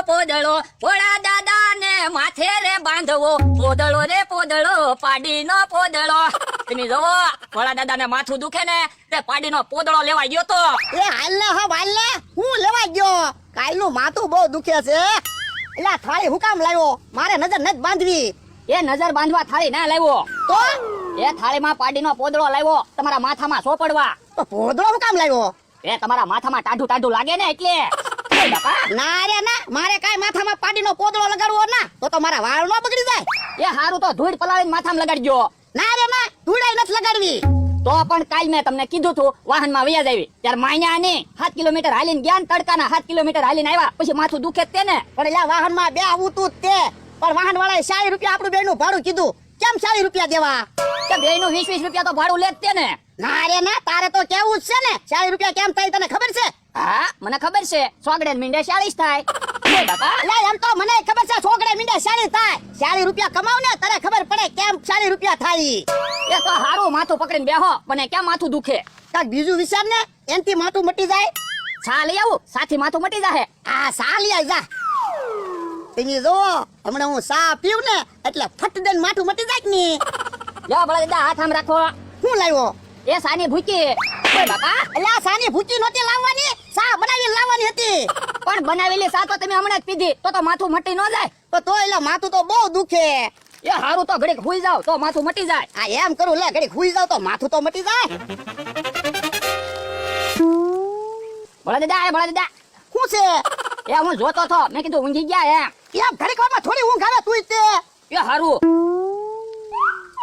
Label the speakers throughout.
Speaker 1: પોદળો ભોળા દાદા ને માથે રે બાંધવો પોદળો રે પોદળો પાડીનો પોદળો. તમે જોવો ભોળા દાદા ને માથું દુખે ને તે પાડીનો પોદળો લેવા ગયો તો.
Speaker 2: એ હાલ ને હું લેવા ગયો. કાલનું માથું બહુ દુખે છે. એલા થાળી હું કામ લાવ્યો? મારે નજર નથી બાંધવી.
Speaker 1: એ નજર બાંધવા થાળી ના લાવ્યો
Speaker 2: તો
Speaker 1: એ થાળીમાં પાડીનો પોદળો લાવ્યો તમારા માથામાં સોપડવા.
Speaker 2: તો પોદળો હું કામ લાવ્યો?
Speaker 1: એ તમારા માથામાં ટાઢું ટાઢું લાગે ને એટલે. એ બાપા
Speaker 2: ના રે ના, મારે કાઈ માથામાં પાડીનો પોદળો લગાડવો ના, તો મારા વાળ નો બગડી જાય.
Speaker 1: એ હારું તો ધૂળ પલાળીને માથામાં લગાડજો.
Speaker 2: ના રે ના, ધૂળાઈ નથી લગાડવી.
Speaker 1: તો પણ કાલ મેં તમને કીધું તું વાહનમાં વયા જાવી ત્યારે માન્યા ને 7 કિલોમીટર હાલીને ગયા ને તડકાના 7 કિલોમીટર હાલીને આવ્યા પછી માથું દુખે જ તે ને.
Speaker 2: પણ એલા વાહનમાં બે આવું તું તે, પણ વાહન વાળાએ 40 રૂપિયા આપણું બેનું ભાડું કીધું. કેમ 40 રૂપિયા દેવા?
Speaker 1: કે બેયનું 20-20 રૂપિયા તો ભાડું લે જ તે ને.
Speaker 2: ના રે ના, તારે તો કેવું જ છે ને. 40 રૂપિયા કેમ થાય તને ખબર છે?
Speaker 1: હા મને ખબર છે, સોગડે મીંડે 40 થાય. એ બાપા
Speaker 2: અલા એમ તો મને ખબર છે, છોકરે મીંડા 40 થાય. 40 રૂપિયા કમાવ ને તને ખબર પડે કેમ 40 રૂપિયા થાય.
Speaker 1: એ તો હારું માથું પકડીને બેહો, મને કેમ માથું દુખે?
Speaker 2: કાક બીજું વિચાર ને, એનથી માથું મટી જાય.
Speaker 1: છા લઈ આવું, સાથી માથું મટી જાહે.
Speaker 2: આ સા લઈ આય જા. તમે જો હમણાં હું સા પીઉં ને એટલે ફટ દઈને માથું મટી જાય કે ની.
Speaker 1: લ્યો ભલા દાદા હાથ આમ રાખો.
Speaker 2: હું લાવ્યો?
Speaker 1: એ સાની ભૂકી. એ બાપા
Speaker 2: અલા સાની ભૂકી નહોતી લાવવાની, સા બનાવીને લાવવાની હતી.
Speaker 1: પણ બનાવેલી સા તો તમે હમણાં જ પીધી તો માથું મટી ન જાય.
Speaker 2: તો એટલે માથું તો બહુ દુખે.
Speaker 1: એ હારું તો ઘડીક હુઈ જાવ તો માથું મટી જાય.
Speaker 2: આ એમ કરું લે, ઘડીક હુઈ જાવ તો માથું તો મટી જાય.
Speaker 1: ભલા દાદા
Speaker 2: શું છે?
Speaker 1: એ હું જોતો તો મેં કીધું ઊંઘી ગયા
Speaker 2: એમ ઘડીક વારમાં થોડી ઊંઘ આવે તું તે.
Speaker 1: એ હારું.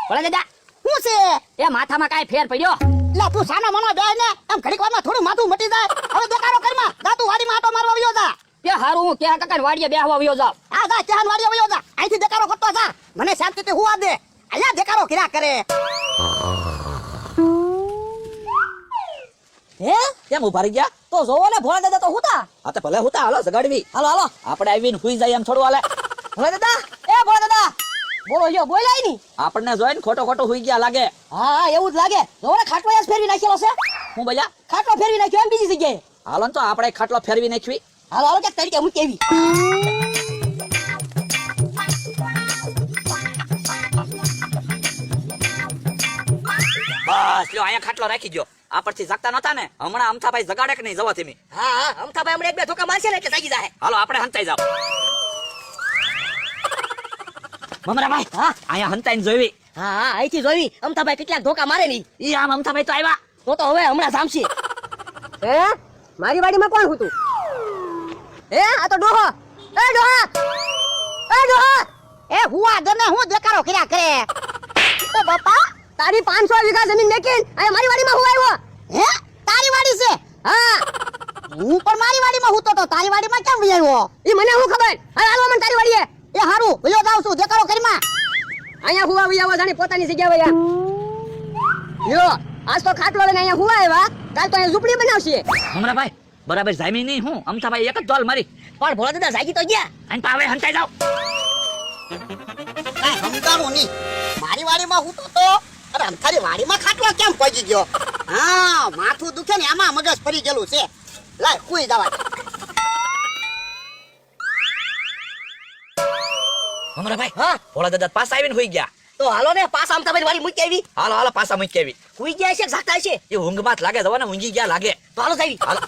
Speaker 1: ભલા દાદા
Speaker 2: શું છે?
Speaker 1: એ માથામાં કાઈ ફેર પડ્યો?
Speaker 2: લા તું સાના મનો બેહ ને, એમ ઘડીક વારમાં થોડું માથું મટી જાય. હવે દેખાડો કરમાં દાતું વાડીમાં આટો મારવા આવ્યો જા.
Speaker 1: એ હારું હું ક્યાં કાકા વાડીએ બેહવા આવ્યો જાવ.
Speaker 2: આ જા ચાહન વાડીએ આવ્યો જા. અહીંથી દેખાડો કરતો જા, મને શાંતિથી હુવા દે. અલ્યા દેખાડો કિરા કરે.
Speaker 3: હે કેમ ઉભા રહી ગયા?
Speaker 1: તો જોવો ને ભોળા દાદા તો હુતા.
Speaker 3: હા તો ભલે હુતા, હાલો જગાડવી.
Speaker 1: હાલો હાલો
Speaker 3: આપણે આવીને હુઈ જાય એમ થોડું હાલે.
Speaker 1: ભોળા દાદા, એ ભોળા દાદા બોલો લ્યો, બોલાય ની.
Speaker 3: આપણને જોઈને ખોટો હુઈ ગયા લાગે.
Speaker 1: હા એવું જ લાગે. જોવો ને ખાટલો યાસ ફેરવી નાખેલો છે.
Speaker 3: હું બોલ્યા?
Speaker 1: ખાટલો ફેરવી નાખ્યો એમ બીજી જગ્યાએ.
Speaker 3: હાલો ને તો આપણે ખાટલો ફેરવી નાખવી.
Speaker 1: હાલો હાલો કે તરીકે મૂકી આવી.
Speaker 3: બસ લ્યો અહીંયા ખાટલો રાખી ગયો. આ પરથી જાગતા નતા ને, હમણાં અમથાભાઈ જગાડે કે નહીં જવા તમે.
Speaker 1: હા હા અમથાભાઈ હમણાં એક બે ધોકા મારશે ને એટલે જાગી જાહે.
Speaker 3: હાલો આપણે હંતાઈ જાવ. મમરાભાઈ
Speaker 1: હા
Speaker 3: અહીંયા હંતાઈને જોઈવી.
Speaker 1: હા હા અહીંથી જોઈ અમથાભાઈ કેટલાક ધોકા મારે નહીં.
Speaker 3: ઈ આમ અમથાભાઈ તો આવ્યા.
Speaker 1: તો હવે હમણાં જામશે. હે મારી વાડીમાં કોણ હતું? હે આ તો ડોહો. એ ડોહા, એ ડોહા,
Speaker 2: એ હુવા દે ને, હું દેખાડો કિરા કરે.
Speaker 1: તો બાપા તારી 500 વીઘા જમીન મેકીને આ મારી વાડીમાં હું આવ્યો.
Speaker 2: હે તારી વાડી છે?
Speaker 1: હા
Speaker 2: હું પણ મારી વાડીમાં હુતો તો તારી વાડીમાં કેમ વઈ આવ્યો?
Speaker 1: ઈ મને શું ખબર. હાલ હાલો મને તારી વાડીએ.
Speaker 2: એ હારું વયો જાવ છું, દેખાડો કરીમાં.
Speaker 1: અહીંયા હુવા વિયાવા જાણે પોતાની જગ્યા વયા. લ્યો આજ તો ખાટલો લઈને અહીંયા હુવા આવ્યા, કાલ તો અહીંયા ઝૂંપડી બનાવશે.
Speaker 3: મમરાભાઈ બરાબર જામી નહીં, હું અમથાભાઈ એક જ ડોલ મારી.
Speaker 1: પણ ભોળા દાદા જાગી તો ગયા.
Speaker 3: અને પાવે હંતાઈ જાવ.
Speaker 2: કાઈ સમજાણું નહીં. મારી વાડીમાં હુતો તો, અરે અંધારી વાડીમાં ખાટલો કેમ પડી ગયો? હા માથું દુખે ને એમાં મગજ ફરી ગયેલું છે. લાય કુઈ જવા.
Speaker 3: મમરાભાઈ હા ભોળા દાદા પાછા આવીને હુઈ ગયા.
Speaker 1: તો હાલો ને પાછા અમથાભાઈ વાડી મૂકી આવી.
Speaker 3: હાલો હાલો પાછા મૂકી આવી.
Speaker 1: હુઈ ગયા છે કે જાગતા છે?
Speaker 3: એ ઊંઘમાં જ લાગે, જવા ને ઊંઘી ગયા લાગે.
Speaker 1: તો હાલો જાવી.
Speaker 3: હાલો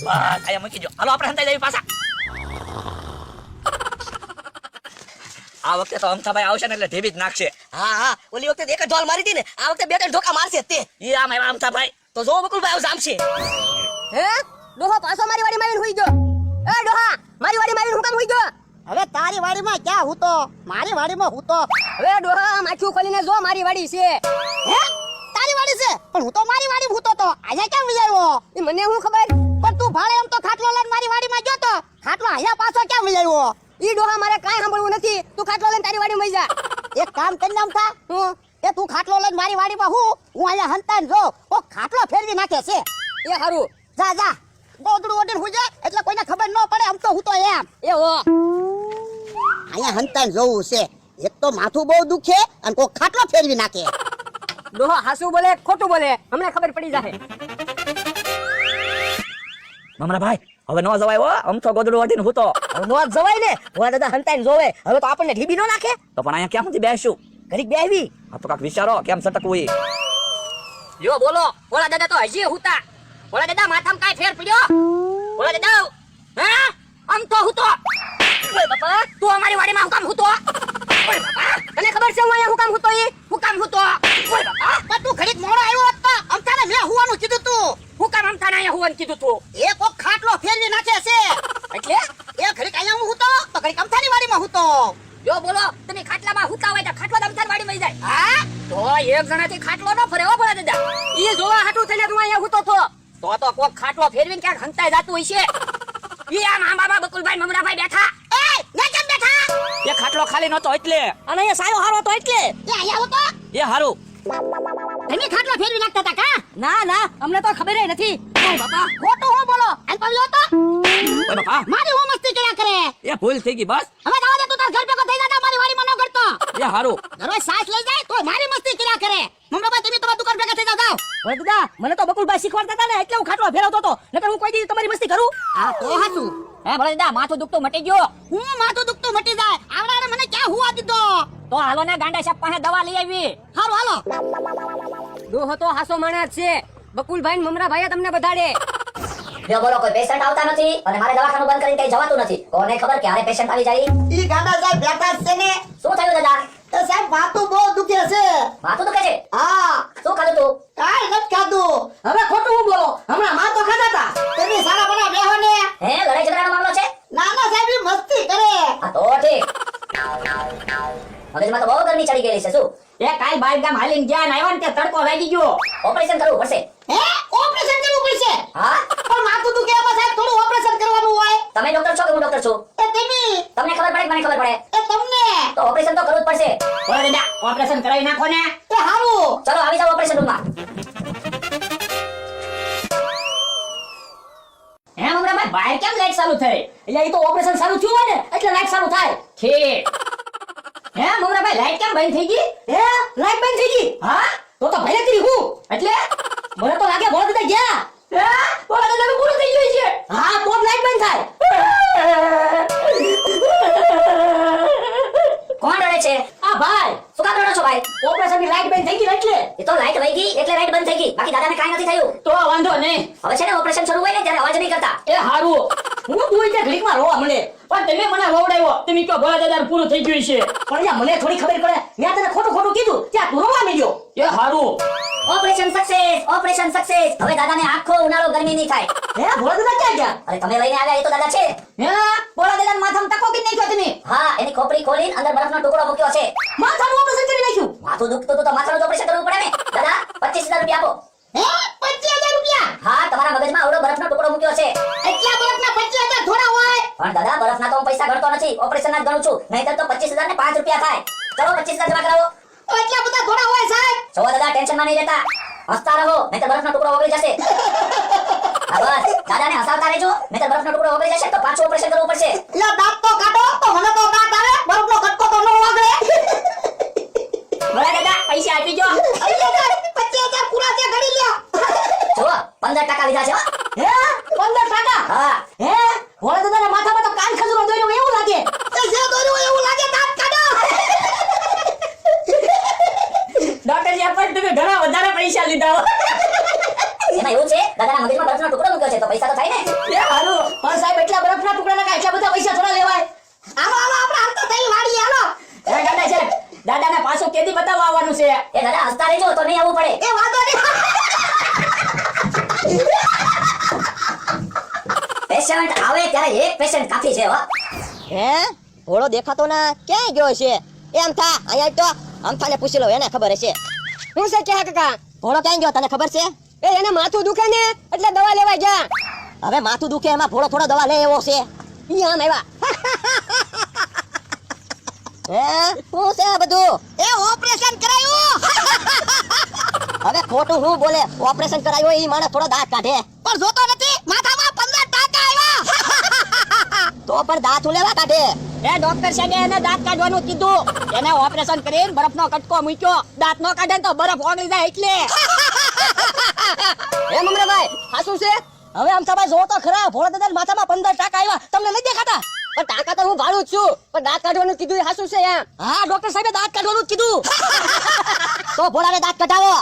Speaker 3: બસ અહીંયા મૂકી જો. હાલો આપણે હંતાઈ જઈએ પાછા. આ વખતે તો અમથાભાઈ આવશે ને એટલે ઢેબી જ નાખશે.
Speaker 1: હા હા ઓલી વખતે એક જ ઢોલ મારી હતી ને, આ વખતે બે ત્રણ ધોકા મારશે તે.
Speaker 3: ઈ આમ આવ્યા અમથાભાઈ.
Speaker 1: તો જો બકુલભાઈ આવ જામશે. હે ડોહા પાછો મારી વાડીમાં આવીને હુઈ ગયો. એ ડોહા મારી વાડીમાં આવીને હું કામ હુઈ ગયો?
Speaker 2: હવે તારી વાડીમાં ક્યાં હુતો? મારી વાડીમાં હુતો.
Speaker 1: હવે ડોહા માથું ખોલીને જો મારી વાડી છે.
Speaker 2: હે તારી વાડી છે? પણ હું તો મારી વાડીમાં હુતો તો, અહીંયા કેમ વઈ આવ્યો?
Speaker 1: ઈ મને શું ખબર.
Speaker 2: પણ તું ભાડે એમ તો ખાટલો લઈને મારી વાડીમાં ગયો તો, ખાટલો અહીંયા પાછો કેમ વઈ આવ્યો?
Speaker 1: ઈ ડોહા મારે કાંઈ સાંભળવું નથી. તું ખાટલો લઈને તારી વાડીમાં વઈ જા.
Speaker 2: એક કામ કરી નામ થા.
Speaker 1: હું
Speaker 2: એ તું ખાટલો લઈને મારી વાડીમાં હું અહીંયા હંતાઈને જો, ઓ ખાટલો ફેરવી નાખે છે.
Speaker 1: એ હારું
Speaker 2: જા જા ગોદડું ઓડીને હુઈ જા, એટલે કોઈને ખબર ન પડે. આમ તો હું તો એમ
Speaker 1: એ હો
Speaker 2: અહીંયા હંતાઈને જોવું છે. એક તો માથું બહુ દુખે અને કોઈ ખાટલો ફેરવી નાખે.
Speaker 1: ડોહા હાસુ બોલે ખોટું બોલે હમણાં ખબર પડી જાહે.
Speaker 3: મમરાભાઈ હવે ન જવાય હો અમથો ગોદડું વાટીને હૂતો.
Speaker 4: હવે નો જ જવાય ને ભોળા દાદા હંતાઈને જોવે હવે તો આપણને ઢીબી નો નાખે
Speaker 3: તો પણ અહીંયા ક્યાં સુધી બેસશું?
Speaker 4: ઘડીક બેહવી
Speaker 3: આ તો કાંઈક વિચારો કેમ સટકવું ઈ.
Speaker 1: લ્યો બોલો ભોળા દાદા તો હજી હુતા. ભોળા દાદા માથામાં કાંઈ ફેર પડ્યો? ભોળા દાદા હે આમ તો હુતો. ઓય બાપા તું અમારી વાડીમાં હું કામ હુતો? ઓય બાપા તને ખબર છે હું અહીંયા હું કામ હુતો ઈ? હું કામ હુતો? ઓય બાપા
Speaker 2: પણ તું ઘડીક મોડો આવ્યો હોત તો અમથાને મેં હુવાનું કીધું તું.
Speaker 1: હું કામ અમથાને અહીંયા હુવાનું કીધું તું?
Speaker 2: એ કોક ખાટલો ફેરવી નાખે છે.
Speaker 1: એટલે
Speaker 2: એ ઘડીક અહીંયા હું હુતો તો ઘડીક અમથાની વાડીમાં હુતો.
Speaker 1: લ્યો બોલો તમે ખાટલામાં હુતા હોય તો ખાટલો અમથાની વાડીમાં જાય.
Speaker 2: હા
Speaker 1: તો એક જણાથી ખાટલો ન ફરે હો ભોળા દાદા. ઈ જોવા હાટું થઈને તું અહીંયા હુતો તો. તો કોક ખાટલો ફેરવીને ક્યાંક હંતાઈ જાતું હોય છે. ઈ આ મા બાબા બકુલભાઈ મમરાભાઈ બેઠા.
Speaker 2: એ ને કેમ બેઠા?
Speaker 3: એ ખાટલો ખાલી નતો એટલે.
Speaker 4: અને અહીંયા સાયો હારો તો એટલે
Speaker 2: એ અહીંયા હુતો
Speaker 3: એ હારું.
Speaker 2: તમે ખાટલો ફેરવી નાખતા હતા કા?
Speaker 4: ના ના અમને તો ખબર નથી
Speaker 2: ઓય બાપા ખોટું હું બોલો આન પાવ્યો તો
Speaker 3: ઓય બાપા
Speaker 2: મારી હું મસ્તી કર્યા કરે.
Speaker 3: એ ભૂલ થઈ ગઈ બસ.
Speaker 2: હવે જવા દે તું તાર ઘર ભેગો થઈ જા મારી વાડીમાં ન કરતો.
Speaker 3: એ હારું.
Speaker 2: દરરોજ સાસ લઈ જાય તો મારી મસ્તી કર્યા કરે. મમરાભાઈ તમે તમારા દુકાન ભેગા થઈ જાવ જાવ.
Speaker 4: ભોળા દાદા મને તો બકુલભાઈ શીખવાડતા હતા ને એટલે હું ખાટલો ફેરવતો હતો નકર હું કોઈ દી તમારી મસ્તી કરું
Speaker 2: આ તો હાચું.
Speaker 1: હે ભોળા દાદા માથું દુખતું મટી ગયો.
Speaker 2: હું માથું દુખતું મટી જાય આવડાને મને ક્યાં હુવા દીધો.
Speaker 1: તો હાલો ને ગાંડા સાહેબ પાસે દવા લઈ આવી.
Speaker 2: હારું હાલો.
Speaker 4: ડોહો તો હાસો માણસ છે બકુલભાઈ ને મમરાભાઈએ તમને બધાડે
Speaker 5: જો બોલો કોઈ પેશન્ટ આવતા નથી અને મારે દવાખાનું બંધ કરીને કઈ જવાતું નથી. કોને ખબર ક્યારે પેશન્ટ આવી જાય?
Speaker 2: ઈ ગાંડા સાહેબ બેઠા જ છે ને.
Speaker 5: શું થયું દાદા?
Speaker 2: એ સાહેબ માથું બહુ દુખે છે.
Speaker 5: માથું દુખે છે?
Speaker 2: હા
Speaker 5: શું ખાધું તું?
Speaker 2: કાઈ નથી ખાધું.
Speaker 4: હવે ખોટું હું બોલો હમણાં માં તો ખાધા હતા
Speaker 2: તમે સારા બના બેહો ને.
Speaker 5: હે લડાઈ ઝઘડાનો મામલો છે?
Speaker 2: નાના સાહેબ ઈ મસ્તી કરે.
Speaker 5: હા તો ઠીક. મગજમાં તો બહુ ગરમી ચડી ગયેલી છે શું?
Speaker 1: એ કાલ બાર ગામ હાલીને ગયા ને આવ્યા ને ત્યાં તડકો લાગી ગયો.
Speaker 5: ઓપરેશન કરવું પડશે.
Speaker 2: હે ઓપરેશન કરવું પડશે?
Speaker 5: હા
Speaker 2: પણ માથું દુખે એમાં સાહેબ થોડું ઓપરેશન કરવાનું હોય.
Speaker 5: તમે ડોક્ટર છો કે હું ડોક્ટર છું?
Speaker 2: એ તમે
Speaker 5: તમને ખબર પડે કે મને ખબર પડે?
Speaker 2: એ તમને
Speaker 5: તો ઓપરેશન તો કરવું જ પડશે.
Speaker 1: ભોળા દાદા ઓપરેશન કરાવી નાખો ને.
Speaker 2: એ હારું.
Speaker 5: ચલો આવી જાઓ ઓપરેશન રૂમમાં.
Speaker 1: હે મમરાભાઈ બહાર કેમ લાઈટ ચાલુ થઈ?
Speaker 4: એટલે એ તો ઓપરેશન સારું થયું હોય ને એટલે લાઈટ સારું થાય
Speaker 1: ઠીક. હે મમરાભાઈ લાઈટ કેમ બંધ થઈ ગઈ?
Speaker 4: હે લાઈટ બંધ થઈ ગઈ
Speaker 1: હા
Speaker 4: તો ભલે કરી હું
Speaker 1: એટલે
Speaker 4: મને તો લાગે ભોળા દાદા ગયા
Speaker 1: હે ભોળા દાદાનું પૂરું થઈ ગયું છે.
Speaker 4: હા તો જ લાઈટ બંધ થાય
Speaker 5: કોણ રડે છે?
Speaker 4: આ ભાઈ
Speaker 5: શું કામ રડો છો ભાઈ?
Speaker 4: ઓપરેશન ની લાઈટ બંધ થઈ ગઈ ને એટલે
Speaker 5: એ તો લાઈટ વહી ગઈ એટલે લાઈટ બંધ થઈ ગઈ. બાકી દાદાને કાંઈ નથી થયું.
Speaker 1: તો વાંધો નહીં.
Speaker 5: હવે છે ને ઓપરેશન શરૂ હોય ને ત્યારે અવાજ નહીં કરતા.
Speaker 1: એ હારું.
Speaker 4: હું તું ત્યાં ઘડીકમાં રોવા મળે
Speaker 1: પણ તમે મને વવડાવ્યો. તમે કહો ભોળા દાદાનું પૂરું થઈ ગયું છે.
Speaker 4: પણ યાર મને થોડી ખબર પડે મેં તને ખોટું ખોટું કીધું ત્યાં તું રોવા માંડ્યો
Speaker 1: એ હારું.
Speaker 5: Operation success. Operation success. હવે દાદાને આખો ઉનાળો ગરમી નહીં થાય.
Speaker 4: હે ભોળા દાદા ક્યાં ગયા
Speaker 5: અરે તમે લઈને આવ્યા એ તો દાદા છે.
Speaker 1: હે ભોળા દાદાના માથામાં ટકો કે નહીં તમે?
Speaker 5: હા એની ખોપરી ખોલીને અંદર બરફનો ટુકડો મૂક્યો છે.
Speaker 4: માથાનું ઓપરેશન કરી નાખ્યું
Speaker 5: માથું દુખતું હતું તો માથાનું ઓપરેશન કરવું પડે ને. દાદા 25,000 રૂપિયા આપો.
Speaker 2: હે 25,000 રૂપિયા?
Speaker 5: હા તમારા મગજમાં આવડો બરફનો ટુકડો મૂક્યો છે.
Speaker 2: એટલા બરફના 25,000 થોડા હોય.
Speaker 5: પણ દાદા બરફના તો હું પૈસા ગણતો નથી. ઓપરેશનના જ ગણું છું. નહીંતર તો 25,000 ને 5 રૂપિયા થાય. ચલો 25,000 જમા કરાવો.
Speaker 2: તો એટલા બધા થોડા હોય સાહેબ.
Speaker 5: જો દાદા ટેન્શનમાં નહીં રહેતા. હસતા રહો નહીંતર બરફનો ટુકડો ઓગળી જશે. હા બસ દાદાને હસાવતા રહેજો નહીંતર બરફનો ટુકડો ઓગળી જશે તો પાછું ઓપરેશન કરવું પડશે.
Speaker 2: એટલે દાંત તો કાઢો તો મને તો દાંત આવે બરફનો કટકો તો ન વાગડે.
Speaker 1: ભોળા દાદા પૈસા આપી જો.
Speaker 2: 25,000 પૂરા છે ગણી લ્યો.
Speaker 5: જો 15% લીધા છે હો.
Speaker 4: હે 15%?
Speaker 5: હા
Speaker 4: હે ભોળા દાદાના માથામાં તો કાન ખજૂરો દોર્યો એવું લાગે
Speaker 2: એ જે દોર્યું હોય એવું લાગે દાંત કાઢો.
Speaker 1: ડોક્ટર સાહેબ પણ તમે ઘણા વધારે પૈસા લીધા હો.
Speaker 5: એમાં એવું છે દાદાના મગજમાં બરફનો ટુકડો મૂક્યો છે તો પૈસા તો થાય ને.
Speaker 1: એ હારું.
Speaker 4: પણ સાહેબ એટલા બરફના ટુકડાના કાંઈ એટલા બધા પૈસા થોડા લેવાય
Speaker 2: હાલો હાલો આપણે હાલ તો થઈ વાડી હાલો.
Speaker 1: હે દાદા સાહેબ દાદાને પાછું કેદી બતાવવા આવવાનું છે?
Speaker 5: એ દાદા હસતા રહેજો તો નહીં આવવું પડે.
Speaker 2: એ વાંધો નહીં.
Speaker 5: પેશન્ટ આવે ત્યારે એક પેશન્ટ કાફી છે હો.
Speaker 4: હે ભોળો દેખાતો ના ક્યાં ગયો છે એમ થા અહીંયા તો અમથાને પૂછી લો એને ખબર હશે શું છે કે કાકા ભોળો ક્યાં ગયો તને ખબર છે એ એને માથું દુખે ને એટલે દવા લેવા જા હવે માથું દુખે એમાં ભોળો થોડો દવા લે એવો છે ઈ આમ આવ્યા હે શું છે આ બધું
Speaker 2: એ ઓપરેશન કરાયું.
Speaker 4: હવે ખોટું હું બોલે ઓપરેશન કરાયું ઈ માણસ થોડો દાંત કાઢે
Speaker 2: પણ જોતો નથી માથામાં 15% આવ્યા.
Speaker 4: તો પણ દાંત લેવા કાઢે
Speaker 1: એ ડોક્ટર સાહેબે એને દાંત કાઢવાનું કીધું. એને ઓપરેશન કરીને બરફનો કટકો મૂક્યો. દાંત નો કાઢે ને તો બરફ ઓગળી જાય એટલે.
Speaker 4: હે મમરાભાઈ હાસું છે હવે અમથાભાઈ જોવો તો ખરા ભોળા દાદા માથામાં 15 ટાંકા આવ્યા તમને નથી દેખાતા પણ ટાંકા તો હું ભાડું જ છું પણ દાંત કાઢવાનું કીધું એ હાસું છે એમ હા ડોક્ટર સાહેબે દાંત કાઢવાનું જ કીધું તો ભોળાને દાંત કઢાવો